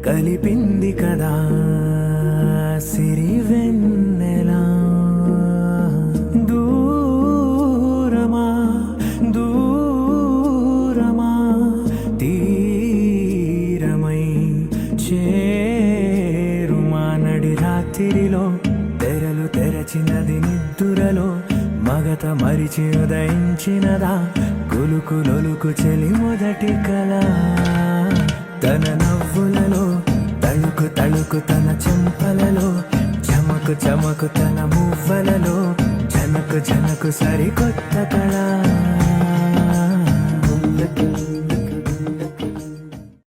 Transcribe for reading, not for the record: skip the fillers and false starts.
కలిపింది కదా సిరివెన్నెలా. దూరమా దూరమా తీరమై చేరుమా నడి రాత్రిలో తెరలు తెరచినది నిద్దురలో మగత మరిచి ఉదయించినదా కులుకులొలుకు చెలి మొదటి కళ. తన నవ్వులలో తళుకు తళుకు తన చెంపలలో చమకు చమకు తన మువ్వలలో జనకు జనకు సరికొత్త కళ.